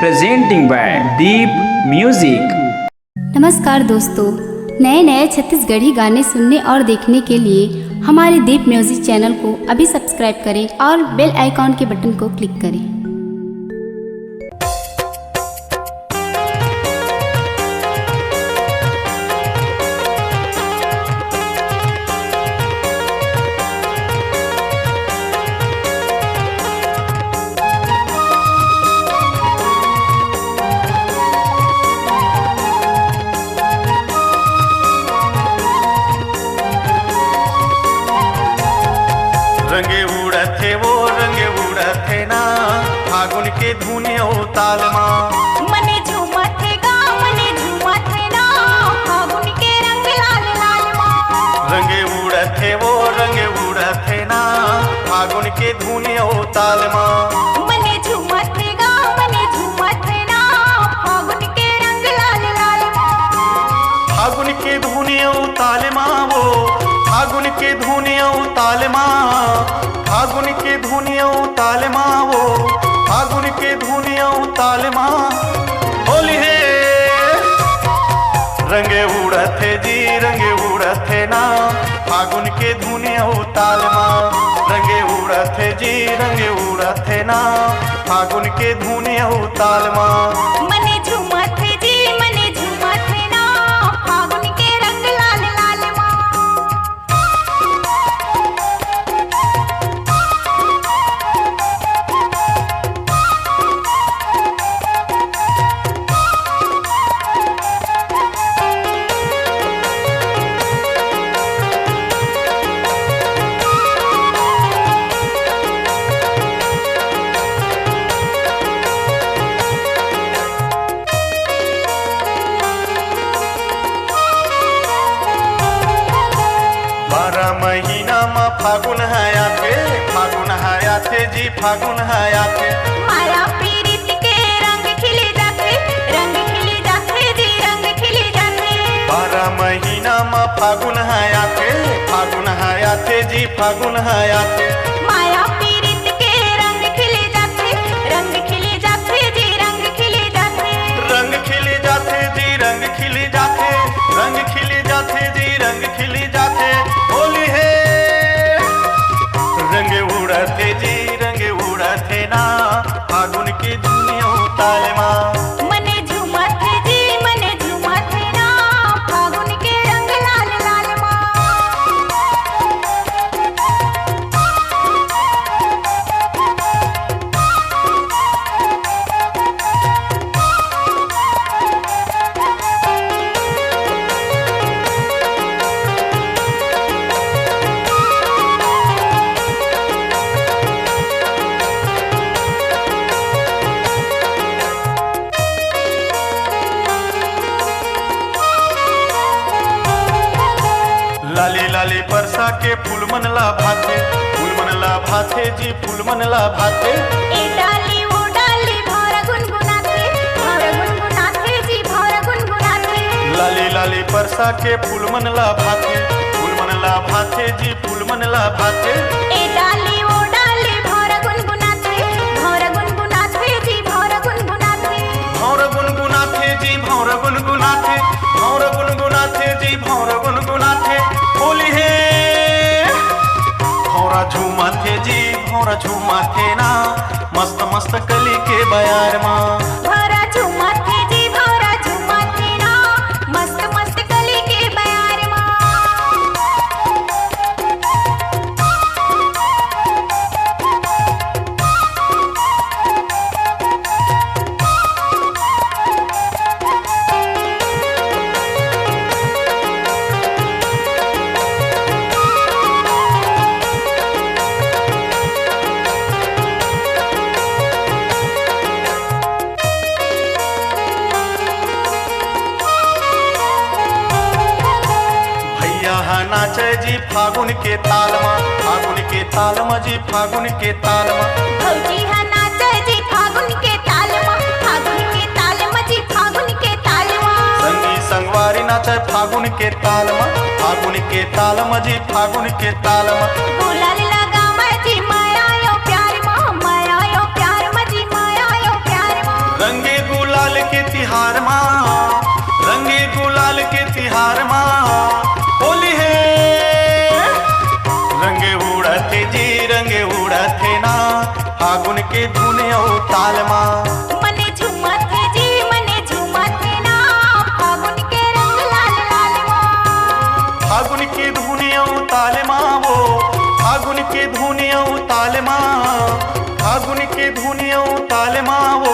presenting by Deep Music। नमस्कार दोस्तों, नए नए छत्तीसगढ़ी गाने सुनने और देखने के लिए हमारे दीप म्यूजिक चैनल को अभी सब्सक्राइब करें और बेल आइकॉन के बटन को क्लिक करें। रंगे उड़थे वो रंगे उड़थे ना फागुन के धुनिया ताल माँ मने झूमथे गा मने झूमथे ना फागुन के रंग लाल लाल माँ रंगे उड़थे वो रंगे उड़थे ना फागुन के धुनिया ताल माँ मने झूमथे गा मने झूमथे ना फागुन के रंग लाल लाल माँ फागुन के धुनिया ताल माँ वो फागुन के धुनिया ताल माँ फागुन के धुनिया ताल माँ वो फागुन के धुनिया ताल माँ होली है रंगे उड़थे जी रंगे उड़थे ना फागुन के धुनिया ताल माँ रंगे उड़थे जी रंगे उड़थे ना फागुन के धुनिया ताल माँ मने झूमथे जी मने झूमथे ना फागुन के रंग लाल लाल माँ महीना में फागुन हयाते जी फागुन हयाते माया पीरित के रंग खिले जाते जी रंग खिले जाते 12 महीना में फागुन हयाते जी फागुन हयाते माया पीरित के रंग खिले जाते जी रंग खिले जाते रंग खिले जाते जी रंग खिले जाते रंग खिले जाते जी रंग खिले जाते होली है रंगे उड़ते जी रंगे उड़ते ना फागुन की दुनिया ताल माँ मने झूमथे जी मने झूमथे ना फागुन के रंग लाल लाल माँ लाली लाली परसा के फूल मन ला भाते जी फूल मन ला भाते ए डाली वो डाली भौरा गुनगुनाते जी भौरा गुनगुनाते लाली लाली परसा के फूल मन ला भाते जी फूल मन ला भाते ए डाली वो डाली भौरा गुनगुनाते जी भौरा गुनगुनाते भौर गुनगुनाथे जी भौर गुनगुनाथे भौर गुनगुनाथे जी भौर गुनगुनाथे होली है भौरा झूमाथे ना मस्त मस्त कली के बयार माँ भौरा झूमथे जी भौरा झूमथे ना मस्त मस्त कली के बयार माँ नाचे जी फागुन के ताल में जी फागुन के ताल में भौजी हा नाचे जी फागुन के ताल में जी फागुन के ताल में संगी संगवारी नाचे फागुन के ताल में जी फागुन के ताल में गुलाल लगा मैं जी माया यो प्यार माँ माया यो प्यार में जी माया यो प्यार माँ रंगे गुलाल के तिहार माँ, रंगे गुलाल के तिहार माँ होली है। रंगे उड़ते जी रंगे उड़ते ना फागुन के धुन और ताल माँ। मने झूमत है जी मने झूमत है ना फागुन के रंग लाल लाल माँ। फागुन के धुन और ताल माँ वो, फागुन के धुन और ताल माँ, फागुन के धुन और ताल माँ वो,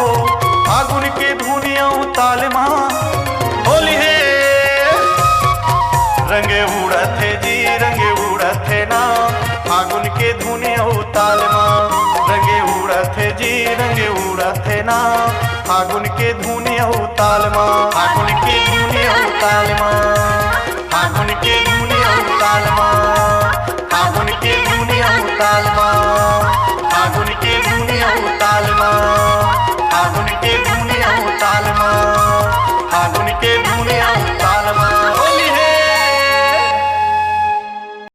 फागुन के धुन और ताल माँ होली है। रंगे उड़ते जी रंगे उड़ते ना फागुन के धुन और ताल माँ। रंगे उड़ते जी रंगे उड़ते ना फागुन के धुन और ताल माँ। फागुन के धुन और ताल माँ, फागुन के धुन और ताल माँ, फागुन के धुन और ताल माँ, फागुन के धुन और ताल माँ, फागुन के धुन और ताल माँ, फागुन के धुन और